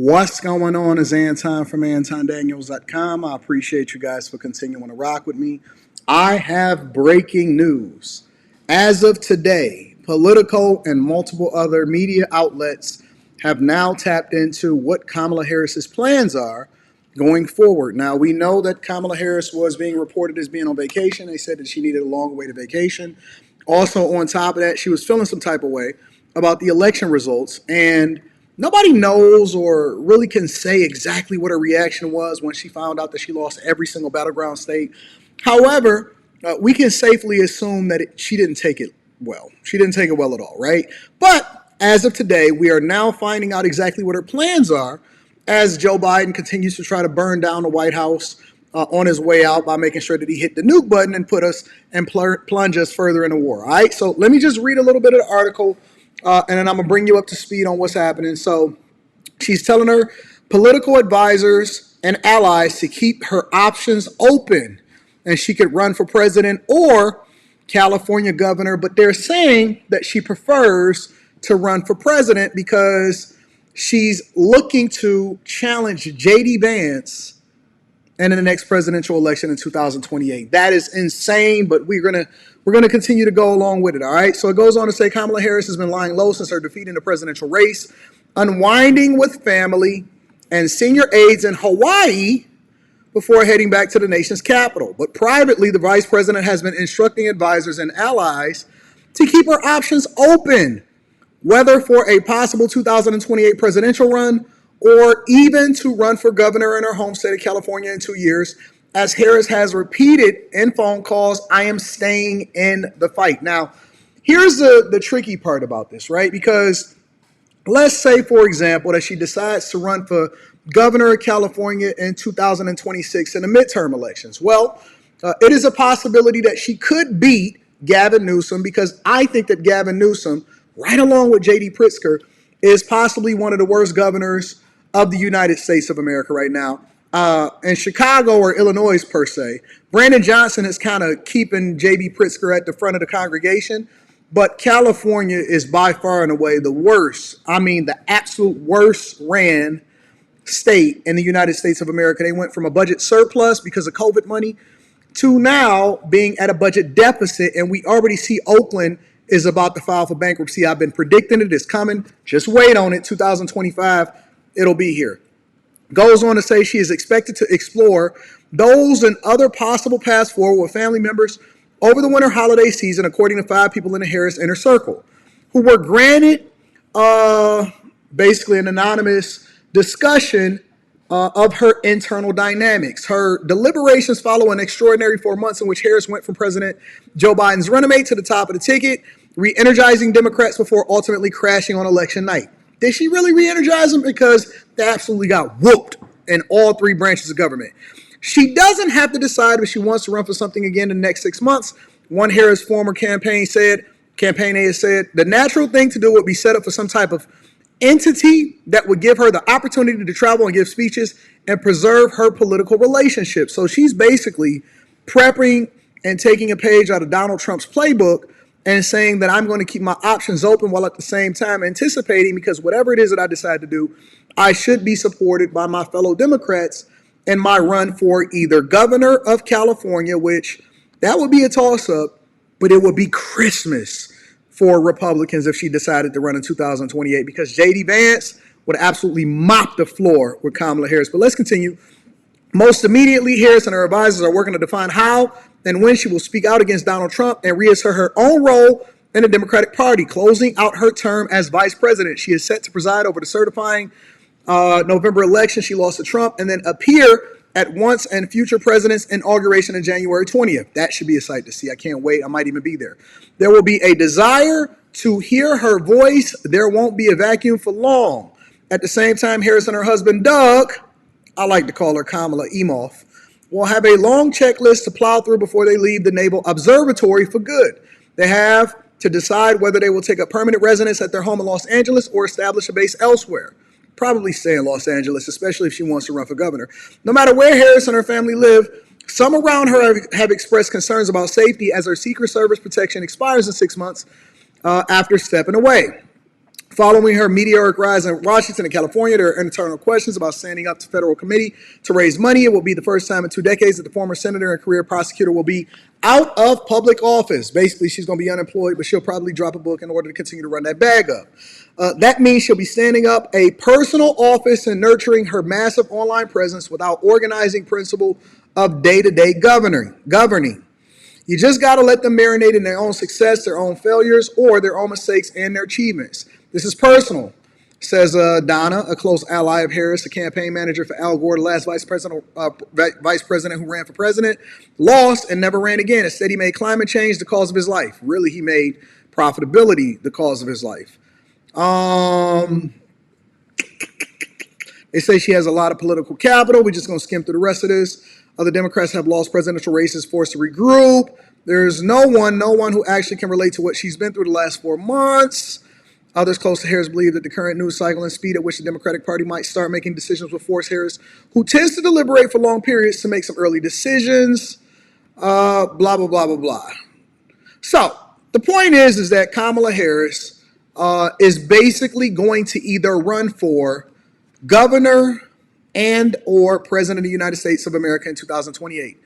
What's going on? Is Anton from antondaniels.com. I appreciate you guys for continuing to rock with me. I have breaking news. As of today, Politico and multiple other media outlets have now tapped into what Kamala Harris's plans are going forward. Now, we know that Kamala Harris was being reported as being on vacation. They said that she needed a long-awaited vacation. Also, on top of that, she was feeling some type of way about the election results, and nobody knows or really can say exactly what her reaction was when she found out that she lost every single battleground state. However, we can safely assume that she didn't take it well. She didn't take it well at all, right? But as of today, we are now finding out exactly what her plans are as Joe Biden continues to try to burn down the White House on his way out by making sure that he hit the nuke button and put us and plunge us further into war. All right, so let me just read a little bit of the article, and then I'm going to bring you up to speed on what's happening. So she's telling her political advisors and allies to keep her options open, and she could run for president or California governor, but they're saying that she prefers to run for president because she's looking to challenge J.D. Vance and in the next presidential election in 2028. That is insane, but we're gonna continue to go along with it, all right? So it goes on to say Kamala Harris has been lying low since her defeat in the presidential race, unwinding with family and senior aides in Hawaii before heading back to the nation's capital. But privately, the vice president has been instructing advisors and allies to keep her options open, whether for a possible 2028 presidential run or even to run for governor in her home state of California in 2 years, as Harris has repeated in phone calls, I am staying in the fight. Now, here's the tricky part about this, right? Because let's say, for example, that she decides to run for governor of California in 2026 in the midterm elections. Well, it is a possibility that she could beat Gavin Newsom, because I think that Gavin Newsom, right along with J.D. Pritzker, is possibly one of the worst governors of the United States of America right now. In Chicago or Illinois, per se, Brandon Johnson is kind of keeping J.B. Pritzker at the front of the congregation, but California is by far and away the worst, the absolute worst ran state in the United States of America. They went from a budget surplus because of COVID money to now being at a budget deficit, and we already see Oakland is about to file for bankruptcy. I've been predicting it. It's coming. Just wait on it. 2025, it'll be here. Goes on to say she is expected to explore those and other possible paths forward with family members over the winter holiday season, according to 5 people in the Harris inner circle, who were granted basically an anonymous discussion of her internal dynamics. Her deliberations follow an extraordinary 4 months in which Harris went from President Joe Biden's running mate to the top of the ticket, re-energizing Democrats before ultimately crashing on election night. Did she really re-energize them? Because they absolutely got whooped in all 3 branches of government. She doesn't have to decide if she wants to run for something again in the next 6 months. One Harris former campaign aide said, the natural thing to do would be set up for some type of entity that would give her the opportunity to travel and give speeches and preserve her political relationships. So she's basically prepping and taking a page out of Donald Trump's playbook and saying that I'm going to keep my options open while at the same time anticipating, because whatever it is that I decide to do, I should be supported by my fellow Democrats in my run for either governor of California, which that would be a toss-up, but it would be Christmas for Republicans if she decided to run in 2028, because J.D. Vance would absolutely mop the floor with Kamala Harris. But let's continue. Most immediately, Harris and her advisors are working to define how and when she will speak out against Donald Trump and reassert her own role in the Democratic Party, closing out her term as vice president. She is set to preside over the certifying November election. She lost to Trump, and then appear at once and future president's inauguration on January 20th. That should be a sight to see. I can't wait. I might even be there. There will be a desire to hear her voice. There won't be a vacuum for long. At the same time, Harris and her husband, Doug, I like to call her Kamala Emoff, will have a long checklist to plow through before they leave the Naval Observatory for good. They have to decide whether they will take up permanent residence at their home in Los Angeles or establish a base elsewhere. Probably stay in Los Angeles, especially if she wants to run for governor. No matter where Harris and her family live, some around her have expressed concerns about safety as her Secret Service protection expires in 6 months after stepping away. Following her meteoric rise in Washington and California, there are internal questions about standing up to federal committee to raise money. It will be the first time in 2 decades that the former senator and career prosecutor will be out of public office. Basically, she's going to be unemployed, but she'll probably drop a book in order to continue to run that bag up. That means she'll be standing up a personal office and nurturing her massive online presence without organizing principle of day-to-day governing. You just got to let them marinate in their own success, their own failures, or their own mistakes and their achievements. This is personal, says Donna, a close ally of Harris, a campaign manager for Al Gore, the last vice president who ran for president, lost and never ran again. Instead, he made climate change the cause of his life. Really, he made profitability the cause of his life. They say she has a lot of political capital. We're just going to skim through the rest of this. Other Democrats have lost presidential races, forced to regroup. There's no one who actually can relate to what she's been through the last 4 months. Others close to Harris believe that the current news cycle and speed at which the Democratic Party might start making decisions will force Harris, who tends to deliberate for long periods, to make some early decisions. Blah, blah, blah, blah, blah. So the point is that Kamala Harris is basically going to either run for governor and or president of the United States of America in 2028.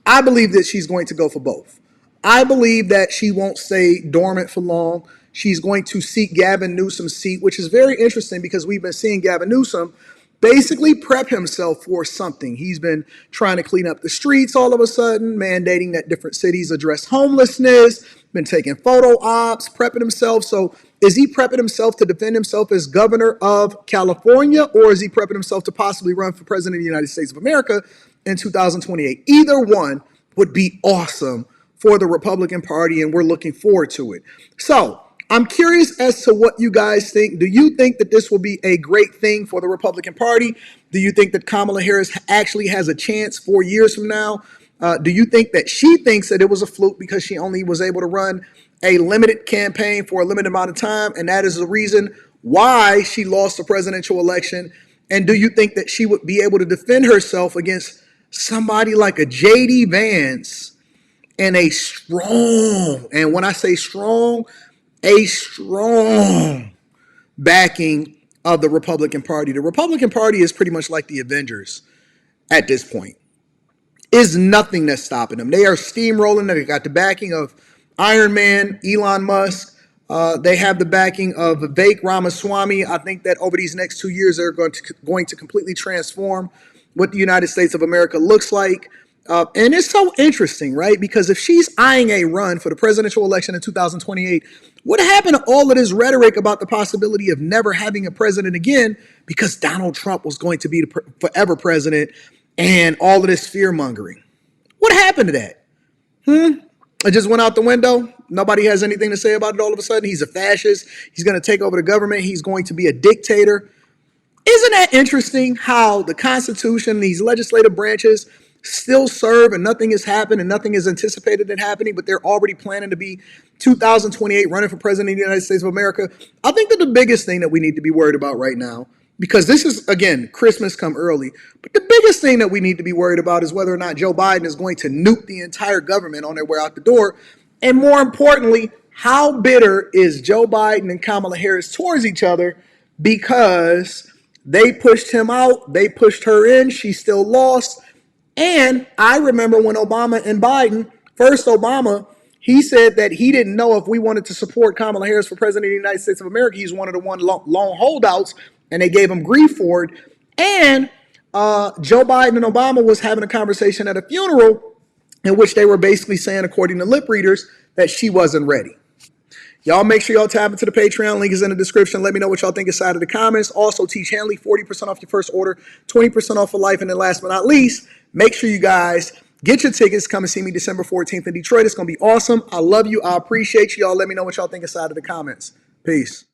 I believe that she's going to go for both. I believe that she won't stay dormant for long. She's going to seek Gavin Newsom's seat, which is very interesting because we've been seeing Gavin Newsom basically prep himself for something. He's been trying to clean up the streets all of a sudden, mandating that different cities address homelessness, been taking photo ops, prepping himself. So is he prepping himself to defend himself as governor of California, or is he prepping himself to possibly run for president of the United States of America in 2028? Either one would be awesome for the Republican Party, and we're looking forward to it. So I'm curious as to what you guys think. Do you think that this will be a great thing for the Republican Party? Do you think that Kamala Harris actually has a chance 4 years from now? Do you think that she thinks that it was a fluke because she only was able to run a limited campaign for a limited amount of time, and that is the reason why she lost the presidential election? And do you think that she would be able to defend herself against somebody like a J.D. Vance and a strong, and when I say strong, a strong backing of the Republican Party? The Republican Party is pretty much like the Avengers at this point. Is nothing that's stopping them. They are steamrolling. They got the backing of Iron Man, Elon Musk. They have the backing of Vivek Ramaswamy. I think that over these next 2 years, they're going to completely transform what the United States of America looks like. And it's so interesting, right? Because if she's eyeing a run for the presidential election in 2028, what happened to all of this rhetoric about the possibility of never having a president again because Donald Trump was going to be the forever president and all of this fear mongering? What happened to that? It just went out the window. Nobody has anything to say about it all of a sudden. He's a fascist. He's going to take over the government. He's going to be a dictator. Isn't that interesting how the Constitution, these legislative branches still serve and nothing has happened and nothing is anticipated in happening, but they're already planning to be 2028 running for president of the United States of America? I think that the biggest thing that we need to be worried about right now, because this is, again, Christmas come early, but the biggest thing that we need to be worried about is whether or not Joe Biden is going to nuke the entire government on their way out the door. And more importantly, how bitter is Joe Biden and Kamala Harris towards each other because they pushed him out, they pushed her in, she still lost. And I remember when Obama and Biden, first Obama, he said that he didn't know if we wanted to support Kamala Harris for president of the United States of America. He's one of the long holdouts, and they gave him grief for it. And Joe Biden and Obama was having a conversation at a funeral in which they were basically saying, according to lip readers, that she wasn't ready. Y'all make sure y'all tap into the Patreon. Link is in the description. Let me know what y'all think inside of the comments. Also, Teach Hanley, 40% off your first order, 20% off for life. And then last but not least, make sure you guys get your tickets. Come and see me December 14th in Detroit. It's going to be awesome. I love you. I appreciate you. Y'all let me know what y'all think inside of the comments. Peace.